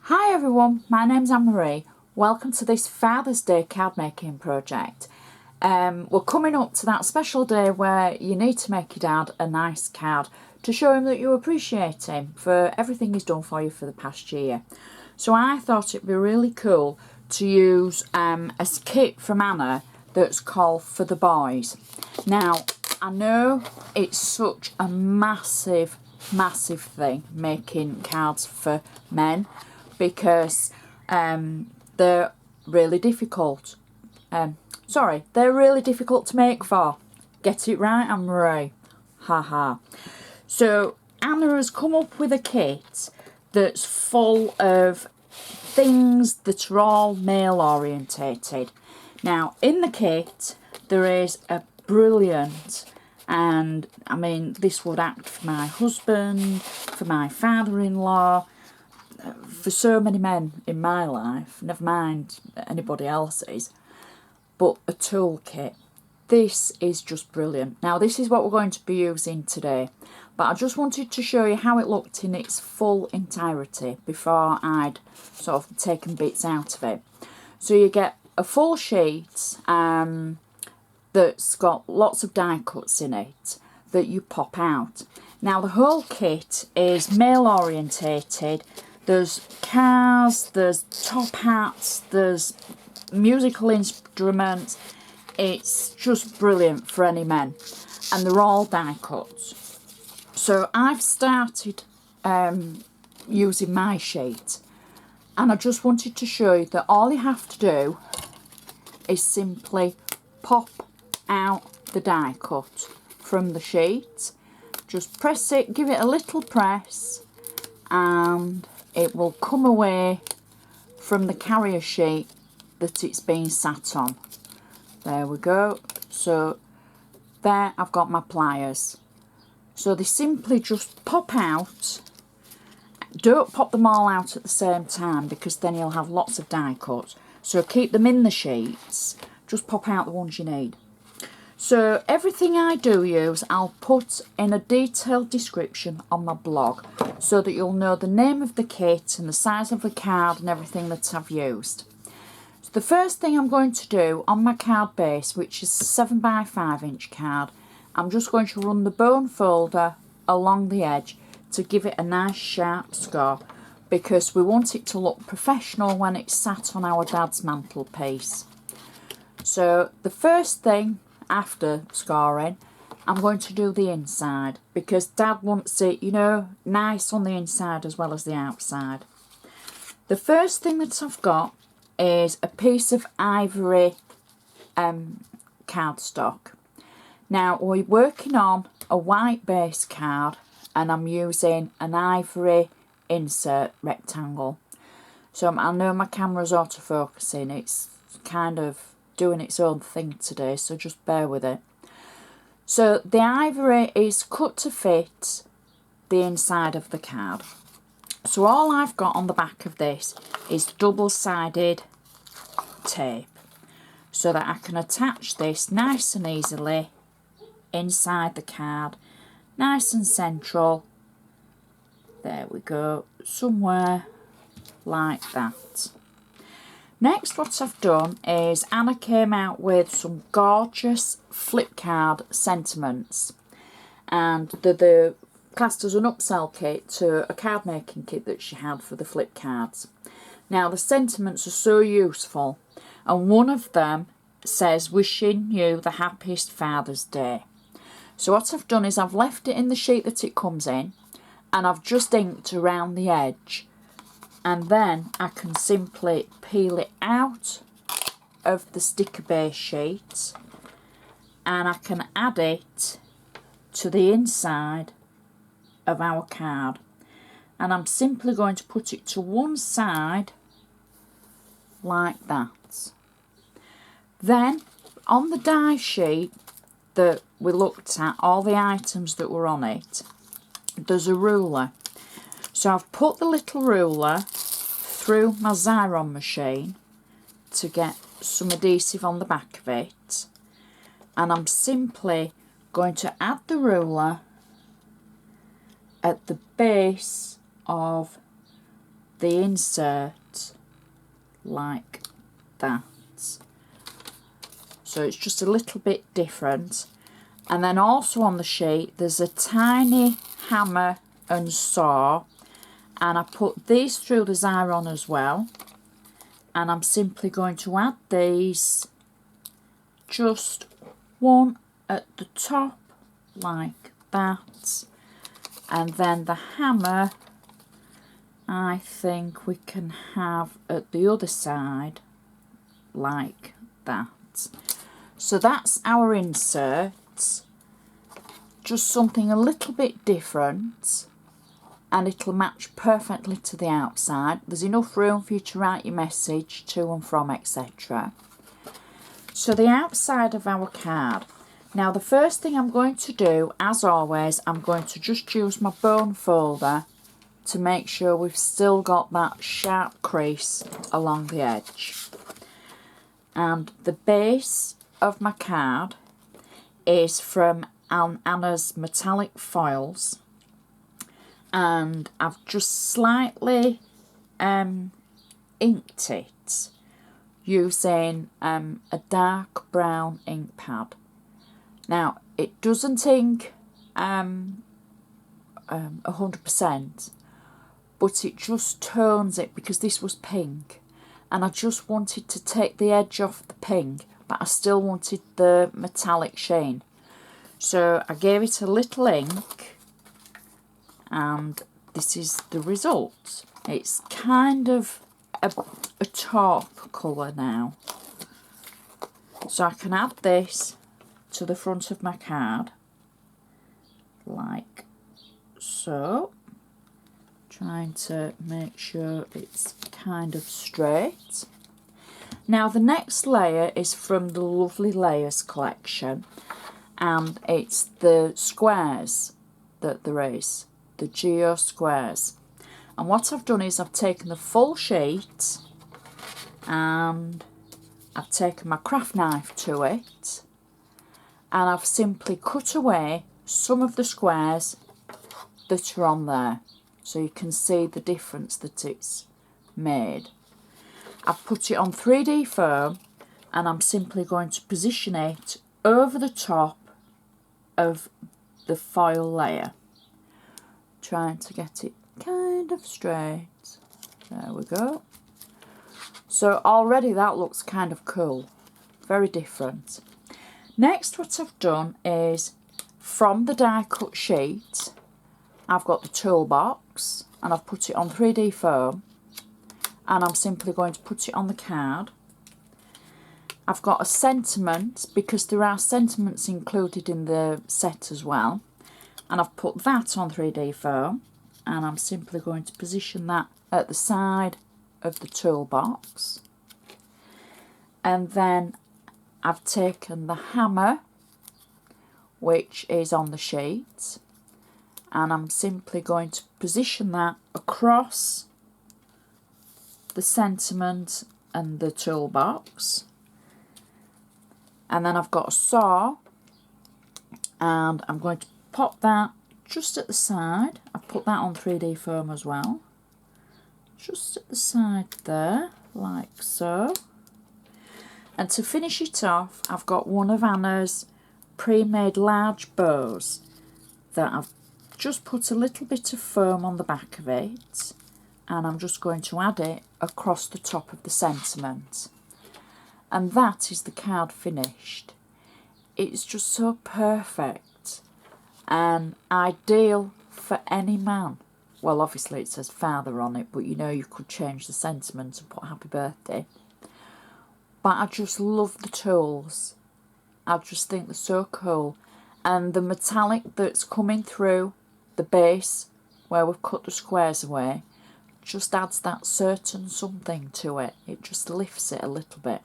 Hi everyone, my name's Anne-Marie. Welcome to this Father's Day card making project. We're coming up to that special day where you need to make your dad a nice card to show him that you appreciate him for everything he's done for you for the past year. So I thought it'd be really cool to use a kit from Anna that's called For the Boys. Now, I know it's such a massive thing making cards for men because they're really difficult. They're really difficult to make for. Get it right, Anne-Marie. Haha. So Anna has come up with a kit that's full of things that are all male orientated. Now in the kit there is a brilliant, and I mean this would act for my husband, for my father-in-law, for so many men in my life, never mind anybody else's, but a toolkit. This is just brilliant. Now this is what we're going to be using today, but I just wanted to show you how it looked in its full entirety before I'd sort of taken bits out of it. So you get a full sheet that's got lots of die cuts in it that you pop out. Now the whole kit is male orientated. There's cars, there's top hats, there's musical instruments. It's just brilliant for any men, and they're all die cuts. So I've started using my sheet, and I just wanted to show you that all you have to do is simply pop out the die cut from the sheet. Just press it, give it a little press, and it will come away from the carrier sheet that it's been sat on. There we go. So there I've got my pliers. So they simply just pop out. Don't pop them all out at the same time because then you'll have lots of die cuts. So keep them in the sheets. Just pop out the ones you need. So everything I do use I'll put in a detailed description on my blog so that you'll know the name of the kit and the size of the card and everything that I've used. So the first thing I'm going to do on my card base, which is a 7x5" card, I'm just going to run the bone folder along the edge to give it a nice sharp score because we want it to look professional when it's sat on our dad's mantelpiece. So the first thing after scoring, I'm going to do the inside because Dad wants it, you know, nice on the inside as well as the outside. The first thing that I've got is a piece of ivory cardstock. Now we're working on a white base card and I'm using an ivory insert rectangle. So I know my camera's autofocusing, it's kind of doing its own thing today, so just bear with it. So the ivory is cut to fit the inside of the card. So all I've got on the back of this is double-sided tape so that I can attach this nice and easily inside the card, nice and central. There we go, somewhere like that. Next, what I've done is Anna came out with some gorgeous flip card sentiments, and they're classed as an upsell kit to a card making kit that she had for the flip cards. Now the sentiments are so useful, and one of them says wishing you the happiest Father's Day. So what I've done is I've left it in the sheet that it comes in, and I've just inked around the edge. And then I can simply peel it out of the sticker base sheet and I can add it to the inside of our card. And I'm simply going to put it to one side like that. Then on the die sheet that we looked at, all the items that were on it, there's a ruler. So I've put the little ruler through my Xyron machine to get some adhesive on the back of it, and I'm simply going to add the ruler at the base of the insert like that. So it's just a little bit different. And then also on the sheet there's a tiny hammer and saw, and I put these through the Xyron as well, and I'm simply going to add these, just one at the top like that, and then the hammer I think we can have at the other side like that. So that's our insert, just something a little bit different, and it'll match perfectly to the outside. There's enough room for you to write your message to and from, etc. So the outside of our card. Now the first thing I'm going to do, as always, I'm going to just use my bone folder to make sure we've still got that sharp crease along the edge. And the base of my card is from Anna's metallic foils, and I've just slightly inked it using a dark brown ink pad. Now it doesn't ink 100%, but it just tones it, because this was pink and I just wanted to take the edge off the pink, but I still wanted the metallic sheen. So I gave it a little ink, and this is the result. It's kind of a taupe colour now. So I can add this to the front of my card like so, trying to make sure it's kind of straight. Now the next layer is from the Lovely Layers collection, and it's the squares that there is, the geo squares. And what I've done is I've taken the full sheet and I've taken my craft knife to it, and I've simply cut away some of the squares that are on there, so you can see the difference that it's made. I've put it on 3D foam, and I'm simply going to position it over the top of the foil layer, trying to get it kind of straight. There we go. So already that looks kind of cool, very different. Next, what I've done is, from the die cut sheet, I've got the toolbox and I've put it on 3D foam, and I'm simply going to put it on the card. I've got a sentiment, because there are sentiments included in the set as well, and I've put that on 3D foam, and I'm simply going to position that at the side of the toolbox. And then I've taken the hammer, which is on the sheet, and I'm simply going to position that across the sentiment and the toolbox. And then I've got a saw, and I'm going to pop that just at the side. I've put that on 3D foam as well, just at the side there, like so. And to finish it off, I've got one of Anna's pre-made large bows that I've just put a little bit of foam on the back of it, and I'm just going to add it across the top of the sentiment. And that is the card finished. It's just so perfect and ideal for any man. Well, obviously it says father on it, but you know, you could change the sentiment and put happy birthday. But I just love the tools. I just think they're so cool. And the metallic that's coming through the base where we've cut the squares away just adds that certain something to it. It just lifts it a little bit.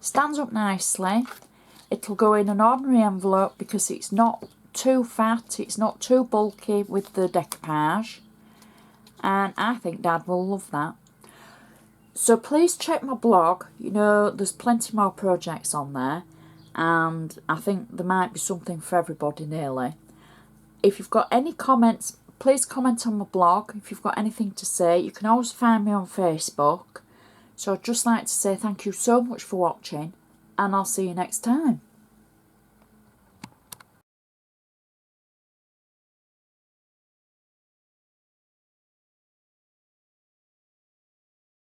Stands up nicely. It'll go in an ordinary envelope because it's not too fat, it's not too bulky with the decoupage, and I think Dad will love that. So please check my blog. You know, there's plenty more projects on there, and I think there might be something for everybody nearly. If you've got any comments, Please comment on my blog if you've got anything to say. You can always find me on Facebook. So I'd just like to say thank you so much for watching, and I'll see you next time.